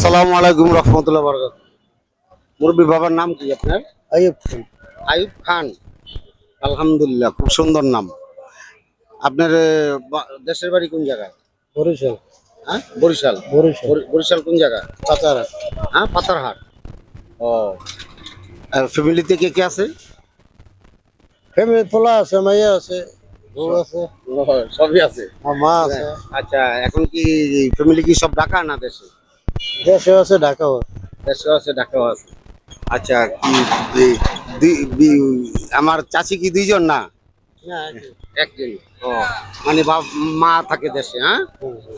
আসসালামু আলাইকুম রহমতুল্লাহ বরকাত। মুরব্বী বাবার নাম কি আপনার? আইয়ুব খান। আইয়ুব খান, আলহামদুলিল্লাহ, খুব সুন্দর নাম। আপনার দেশের বাড়ি কোন জায়গায়? বরিশাল। হ্যাঁ, বরিশাল। বরিশাল বরিশাল কোন জায়গা? পাতারা। হ্যাঁ, পাতারহাট। ও, ফ্যামিলিতে কে কে আছে? ফ্যামিলি পোলা আছে, মাইয়া আছে, বউ আছে, সবই আছে। মা আছে। আচ্ছা, এখন কি ফ্যামিলি কি সব ঢাকা না দেশে? দেশে আছে, ঢাকাও আছে। দেশে আছে, ঢাকাও আছে। আচ্ছা, কি আমার চাচি কি দুইজন না? একজন। ও, মানে মা থাকে দেশে, হ্যাঁ,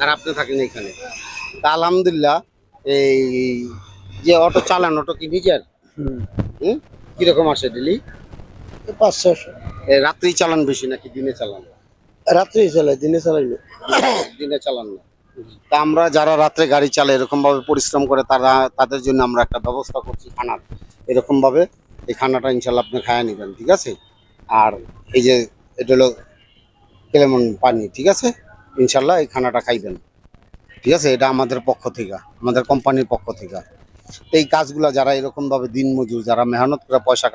আর আপনি থাকেন এখানে। তা আলহামদুলিল্লাহ। এই যে অটো চালান, অটো কি নিজের? কিরকম আসে ডেলি? 500-600। রাত্রি চালান বেশি নাকি দিনে চালান? রাত্রি চালাই, দিনে চালাই না। দিনে চালান না। তা আমরা যারা রাত্রে গাড়ি চালায় এরকম ভাবে পরিশ্রম করে, তাদের জন্য আমরা একটা ব্যবস্থা করছি খানার। এরকম ভাবে এই খানাটা ইনশাল্লাহ আপনি খায়া নেবেন, ঠিক আছে? আর এই যে এটা হলো কেলেমন পানি, ঠিক আছে? ইনশাল্লাহ এই খানাটা খাইবেন, ঠিক আছে? এটা আমাদের পক্ষ থেকে, আমাদের কোম্পানির পক্ষ থেকে। এই কাজগুলা যারা এরকম ভাবে দিন মজুর, যারা মেহনত করে পয়সা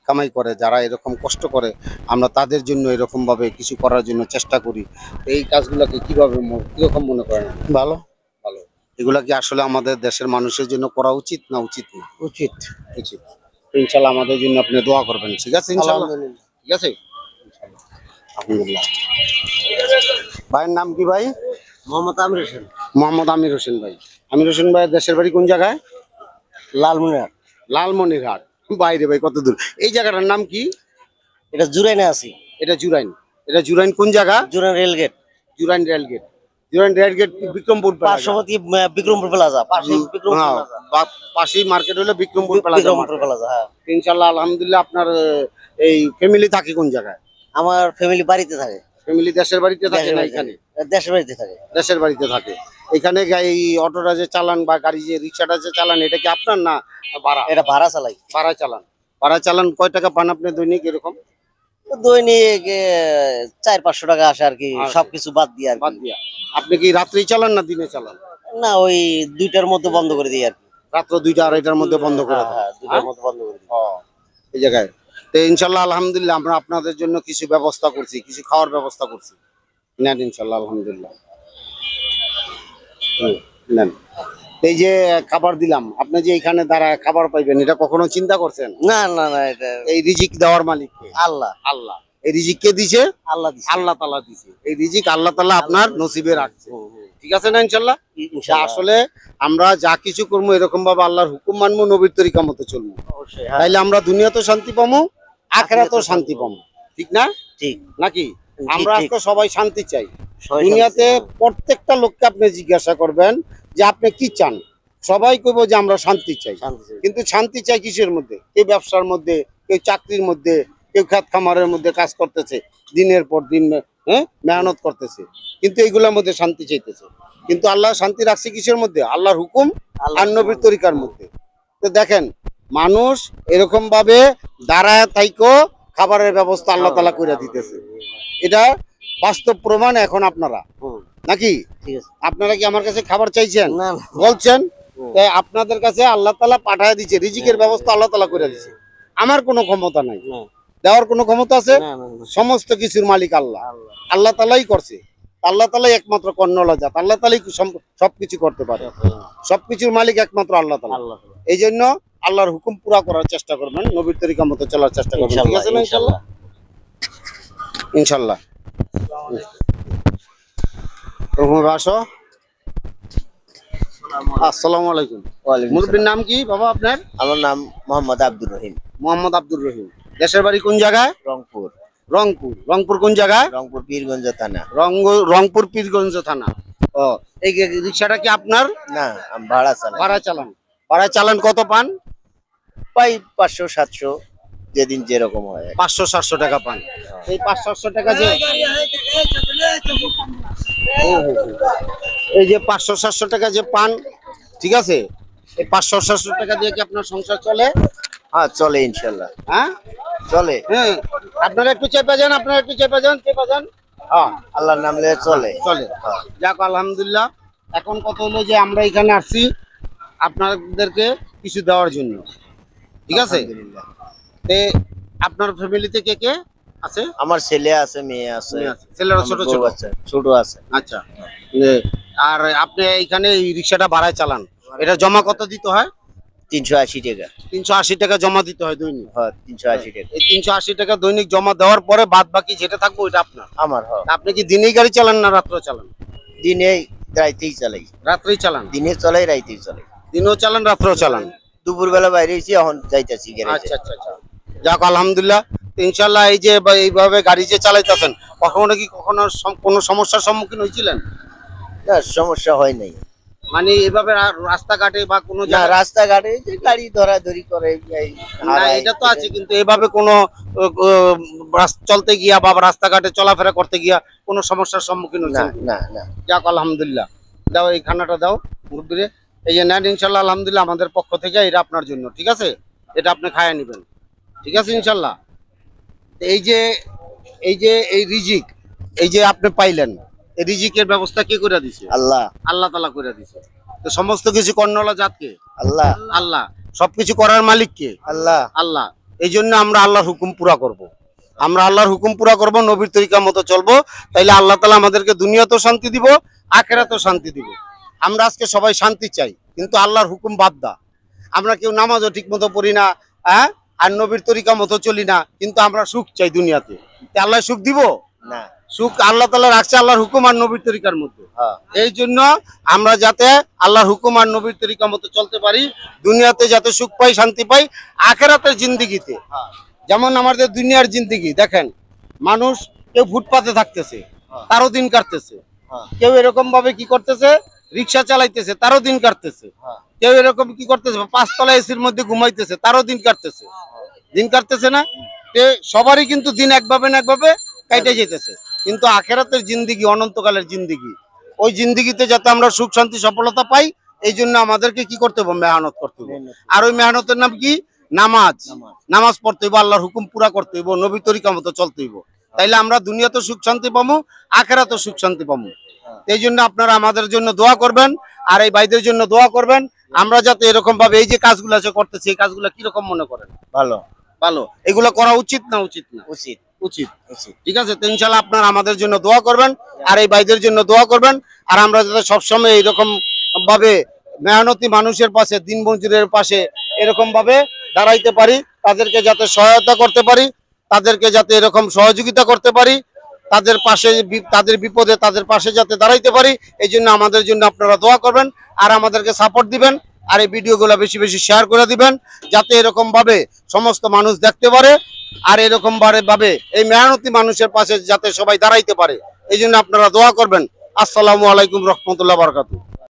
কামাই করে, যারা এরকম কষ্ট করে, আমরা তাদের জন্য এরকম ভাবে কিছু করার জন্য চেষ্টা করি। এই কাজগুলোকে কিরকম মনে করেন? ভালো। ভালো। এগুলা কি আসলে আমাদের দেশের মানুষের জন্য করা উচিত না উচিত না? উচিত। উচিত। ইনশাল্লাহ আমাদের জন্য আপনি দোয়া করবেন, ঠিক আছে? ইনশাল্লাহ, আলহামদুলিল্লাহ। ঠিক আছে। আলহামদুলিল্লাহ। ভাইয়ের নাম কি ভাই? মোহাম্মদ আমির হোসেন। মোহাম্মদ আমির হোসেন ভাই। আমির হোসেন ভাইয়ের দেশের বাড়ি কোন জায়গায়? লালমনিরহাট। লালমনিরহাট। বাইরে ভাই, কত দূর? এই জায়গাটার নাম কি? এটা জুরাইনে আছি। এটা জুরাইন। এটা জুরাইন কোন জায়গা? Jurain rail gate. Jurain rail gate. Jurain rail gate Bikrampur পার্শ্ববর্তী বিক্রমপুর প্লাজা। পাশে বিক্রমপুর প্লাজা। পাশেই মার্কেট হলো বিক্রমপুর বিক্রমপুর প্লাজা, হ্যাঁ। ইনশাল্লাহ আলহামদুলিল্লাহ। আপনার এই ফ্যামিলি থাকে কোন জায়গায়? আমার ফ্যামিলি বাড়িতে থাকে। ফ্যামিলি দেশের বাড়িতে থাকে না এখানে? দেশের বাড়িতে থাকে। দেশের বাড়িতে থাকে। এখানে এই অটোটা যে চালান বা গাড়ি যে রিক্সাটা যে চালান, এটা কি আপনার না ভাড়া? এটা ভাড়া চালাই। ভাড়া চালান। ভাড়া চালান। কয় টাকা পান আপনি দৈনিক এরকম? দৈনিক 400-500 টাকা আসে আর কি, সবকিছু বাদ দিয়ে। বাদ দিয়া। আপনি কি রাত্রি চালান না দিনে চালান? না, ওই 2টার মধ্যে বন্ধ করে দিই আর কি। রাত্র 2টা-2:30টার মধ্যে বন্ধ করে দেন? হ্যাঁ, 2টার মধ্যে বন্ধ করে দিই। এই জায়গায় তো ইনশাল্লাহ আলহামদুলিল্লাহ আমরা আপনাদের জন্য কিছু ব্যবস্থা করছি, কিছু খাওয়ার ব্যবস্থা করছি। নেন ইনশাল্লাহ, আলহামদুলিল্লাহ। নেন। এই যে খাবার দিলাম, আপনি যে এখানে দাঁড়ায় খাবার পাইবেন, এটা কখনো চিন্তা করছেন? না না না, এটা এই রিজিক দেওয়ার মালিক কে? আল্লাহ। আল্লাহ। এই রিজিক কে দিছে? আল্লাহ দিছে। আল্লাহ তাআলা দিছে। এই রিজিক আল্লাহ তাআলা আপনার নসিবে রাখছে, ঠিক আছে না? ইনশাল্লাহ। আসলে আমরা যা কিছু করবো এরকম ভাবে আল্লাহর হুকুম মানবো, নবীর তরিকা মতো চলবো, তাইলে আমরা দুনিয়াতেও শান্তি পাবো, আখিরাতেও শান্তি পাবো, ঠিক না? ঠিক নাকি? আমরা আজকে সবাই শান্তি চাই দুনিয়াতে। প্রত্যেকটা লোককে আপনি জিজ্ঞাসা করবেন যে আপনি কি চান, সবাই কইবো যে আমরা শান্তি চাই। কিন্তু শান্তি চাই কিসের মধ্যে? কেউ ব্যবসার মধ্যে, কেউ চাকরির মধ্যে, কেউ খেত খামারের মধ্যে কাজ করতেছে, দিনের পর দিন মেহনত করতেছে, কিন্তু এইগুলোর মধ্যে শান্তি চাইতেছে। কিন্তু আল্লাহ শান্তি রাখছে কিসের মধ্যে? আল্লাহর হুকুম আর নবীর তরিকার মধ্যে। তো দেখেন, মানুষ এরকম ভাবে দাঁড়ায় থাইকো খাবারের ব্যবস্থা আল্লাহ তাআলা কইরা দিতেছে। এটা বাস্তব প্রমাণ। এখন আপনারা নাকি আপনারা কি আমার কাছে খাবার চাইছেন? বলছেন আপনাদের কাছে আল্লাহ তাআলা পাঠায় দিচ্ছে, রিজিকের ব্যবস্থা আল্লাহ তাআলা করে দিচ্ছে। আমার কোনো ক্ষমতা নাই, দেওয়ার কোনো ক্ষমতা আছে? সমস্ত কিছুর মালিক আল্লাহ। আল্লাহ তাআলাই করছে। আল্লাহ তাআলাই একমাত্র কর্ণলা জাত। আল্লাহ তাআলাই সবকিছু করতে পারে। সবকিছুর মালিক একমাত্র আল্লাহ তাআলা। এই জন্য আল্লাহর হুকুম পুরা করার চেষ্টা করবেন, নবীর তরিকা মতো চলার চেষ্টা করবেন, ঠিক আছে না? ইনশাআল্লাহ, ইনশাআল্লাহ। আসো। আসসালামু আলাইকুম। মুরব্বির নাম কি বাবা আপনার? আমার নাম মোহাম্মদ আব্দুর রহিম। মোহাম্মদ আব্দুর রহিম। দেশের বাড়ি কোন জায়গায়? রংপুর। রংপুর। রংপুর কোন জায়গায়? রংপুর পীরগঞ্জ থানা। রংপুর পীরগঞ্জ থানা। ও, এই রিক্সাটা কি আপনার? না, আমি ভাড়া চালাই। ভাড়া চালান। ভাড়া চালান। কত পান? পাই 500-700, যেদিন যেরকম হয়। 500-700 টাকা পান। এই 500-700 টাকা যে এই যে 500-700 টাকা যে পান, ঠিক আছে, এই 500-700 টাকা দিয়ে কি আপনার সংসার চলে? হ্যাঁ, চলে ইনশাল্লাহ। হ্যাঁ, চলে। হ্যাঁ, আপনারা একটু চেপে যান, আপনারা একটু চেপে যান, চেপে যান। হ্যাঁ, আল্লাহর নাম নিয়ে চলে। চলে। যাক আলহামদুলিল্লাহ। এখন কত হলো যে আমরা এখানে আসছি, আপনাদেরকে কিছু দেওয়ার জন্য, ঠিক আছে? আলহামদুলিল্লাহ। তে আপনার ফ্যামিলিতে কে কে আছে? আমার ছেলে আছে, মেয়ে আছে, ছেলেরা ছোট আমার বউ ছোট? আছে, ছোট আছে। আচ্ছা। আর আপনি এইখানে এই রিক্সাটা ভাড়ায় চালান, এটা জমা কত দিতে হয়? 380 টাকা। 380 টাকা জমা দিতে হয় দৈনিক। হ্যাঁ, 380 টাকা এই 380 টাকা দৈনিক জমা দেওয়ার পরে বাদ বাকি যেটা থাকবে ওইটা আপনার। আমার। হ্যাঁ, আপনি কি দিনেই গাড়ি চালান না রাত্রে চালান? দিনে রাইতেই চালাই। রাত্রেই চালান? দিনে চলাই, রাইতেই চলাই। দিনেও চালান, রাত্রেও চালান? দুপুর বেলা বাইরে হয়েছি, এখন যাইতেছি গ্যারেজে। আচ্ছা আচ্ছা আচ্ছা, যাক আলহামদুলিল্লাহ। ইনশাল্লাহ এই যে এইভাবে গাড়ি যে চালাইতেছেন, কখনো কি কখনো কোনো সমস্যার সম্মুখীন হয়েছিলেন? না, সমস্যা হয় নাই। মানে এইভাবে রাস্তাঘাটে বা কোনো না, রাস্তাঘাটে যে গাড়ি ধরাধরি করে এই না, হারায়, এটা তো আছে, কিন্তু এভাবে কোনো চলতে গিয়া বা রাস্তাঘাটে চলাফেরা করতে গিয়া কোনো সমস্যার সম্মুখীন না হয়েছেন? না না। যাক আলহামদুলিল্লাহ। দাও এই খানাটা দাও মুরব্বিরে। এই যে নেন, ইনশাল্লাহ আলহামদুলিল্লাহ আমাদের পক্ষ থেকে এটা আপনার জন্য, ঠিক আছে? এটা আপনি খাইয়া নেবেন, ঠিক আছে ইনশাল্লাহ। এই রিজিক এই যে আপনি পাইলেন, এই রিজিকের ব্যবস্থা কে করে দিছে? আল্লাহ। আল্লাহ তাআলা করে দিছে। তো সমস্ত কিছু কর্ণলা জাতকে আল্লাহ। আল্লাহ, সবকিছু করার মালিক কে? আল্লাহ। আল্লাহ। এই জন্য আমরা আল্লাহর হুকুম পুরা করব। আমরা আল্লাহর হুকুম পুরা করব, নবীর তরিকা মতো চলবো, তাইলে আল্লাহ তাআলা আমাদেরকে দুনিয়াতেও শান্তি দিব, আখিরাতেও শান্তি দিব। আমরা আজকে সবাই শান্তি চাই, কিন্তু আল্লাহর হুকুম বাদ দা। আমরা কেউ নামাজও ঠিক মতো পড়ি না, হ্যাঁ, আর নবীর তরিকা মতো চলি না, কিন্তু আমরা সুখ চাই দুনিয়াতে। আল্লাহ সুখ দিব না, সুখ আল্লাহ তাআলা রাখছে আল্লাহর হুকুম আর নবীর তরিকার মধ্যে। হ্যাঁ। এই জন্য আমরা যাতে আল্লাহর হুকুম আর নবীর তরিকা মতো চলতে পারি, দুনিয়াতে যাতে সুখ পাই, শান্তি পাই, আখিরাতের জিন্দেগিতে। যেমন আমাদের দুনিয়ার জিন্দেগি দেখেন, মানুষ কেউ ফুটপাতে থাকতেছে, তারও দিন কাটতেছে। কেউ এরকম ভাবে কি করতেছে, রিক্সা চালাইতেছে, তারও দিন কাটতেছে। কেউ এরকম কি করতেছে, 5 তলা এসির মধ্যে ঘুমাইতেছে, তারও দিন কাটতেছে। দিন কাটতেছে না? সবারই কিন্তু দিন একভাবে না একভাবে কাটে যেতেছে। কিন্তু আখিরাতের জিন্দেগি অনন্তকালের জিন্দেগি, ওই জিন্দেগিতে যাতে আমরা সুখ শান্তি সফলতা পাই, এই জন্য আমাদেরকে কি করতে হবে? মেহনত করতে হবে। আর ওই মেহনতের নাম কি? নামাজ। নামাজ পড়তে হইব, আল্লাহর হুকুম পুরা করতে হইব, নবী তরিকা মতো চলতে হইব। তাইলে আমরা দুনিয়াতে সুখ শান্তি পাবো, আখিরাতে সুখ শান্তি পাবো। এই জন্য আপনারা আমাদের জন্য দোয়া করবেন, আর এই ভাইদের জন্য দোয়া করবেন। আমরা যাতে এরকম ভাবে এই যে কাজগুলো আছে করতেছি, এই কাজগুলো কিরকম মনে করেন? ভালো। ভালো। এগুলো করা উচিত না উচিত না? উচিত। উচিত। ঠিক আছে, তো ইনশাআল্লাহ আপনারা আমাদের জন্য দোয়া করবেন, আর এই ভাইদের জন্য দোয়া করবেন। আর আমরা যাতে সবসময় এইরকম ভাবে মেহনতি মানুষের পাশে, দিন মজুরের পাশে এরকম ভাবে দাঁড়াইতে পারি, তাদেরকে যাতে সহায়তা করতে পারি, তাদেরকে যাতে এরকম সহযোগিতা করতে পারি, তাদের পাশে, তাদের বিপদে তাদের পাশে যাতে দাঁড়াইতে পারি। এই জন্য আমাদের জন্য আপনারা দোয়া করবেন, আর আমাদেরকে সাপোর্ট দিবেন, আর এই ভিডিওগুলো বেশি বেশি শেয়ার করে দিবেন, যাতে এরকম ভাবে সমস্ত মানুষ দেখতে পারে, আর এরকম ভাবে এই মেহনতি মানুষের পাশে যাতে সবাই দাঁড়াইতে পারে। এই জন্য আপনারা দোয়া করবেন। আসসালামু আলাইকুম রহমতুল্লাহ বারাকাতুহু।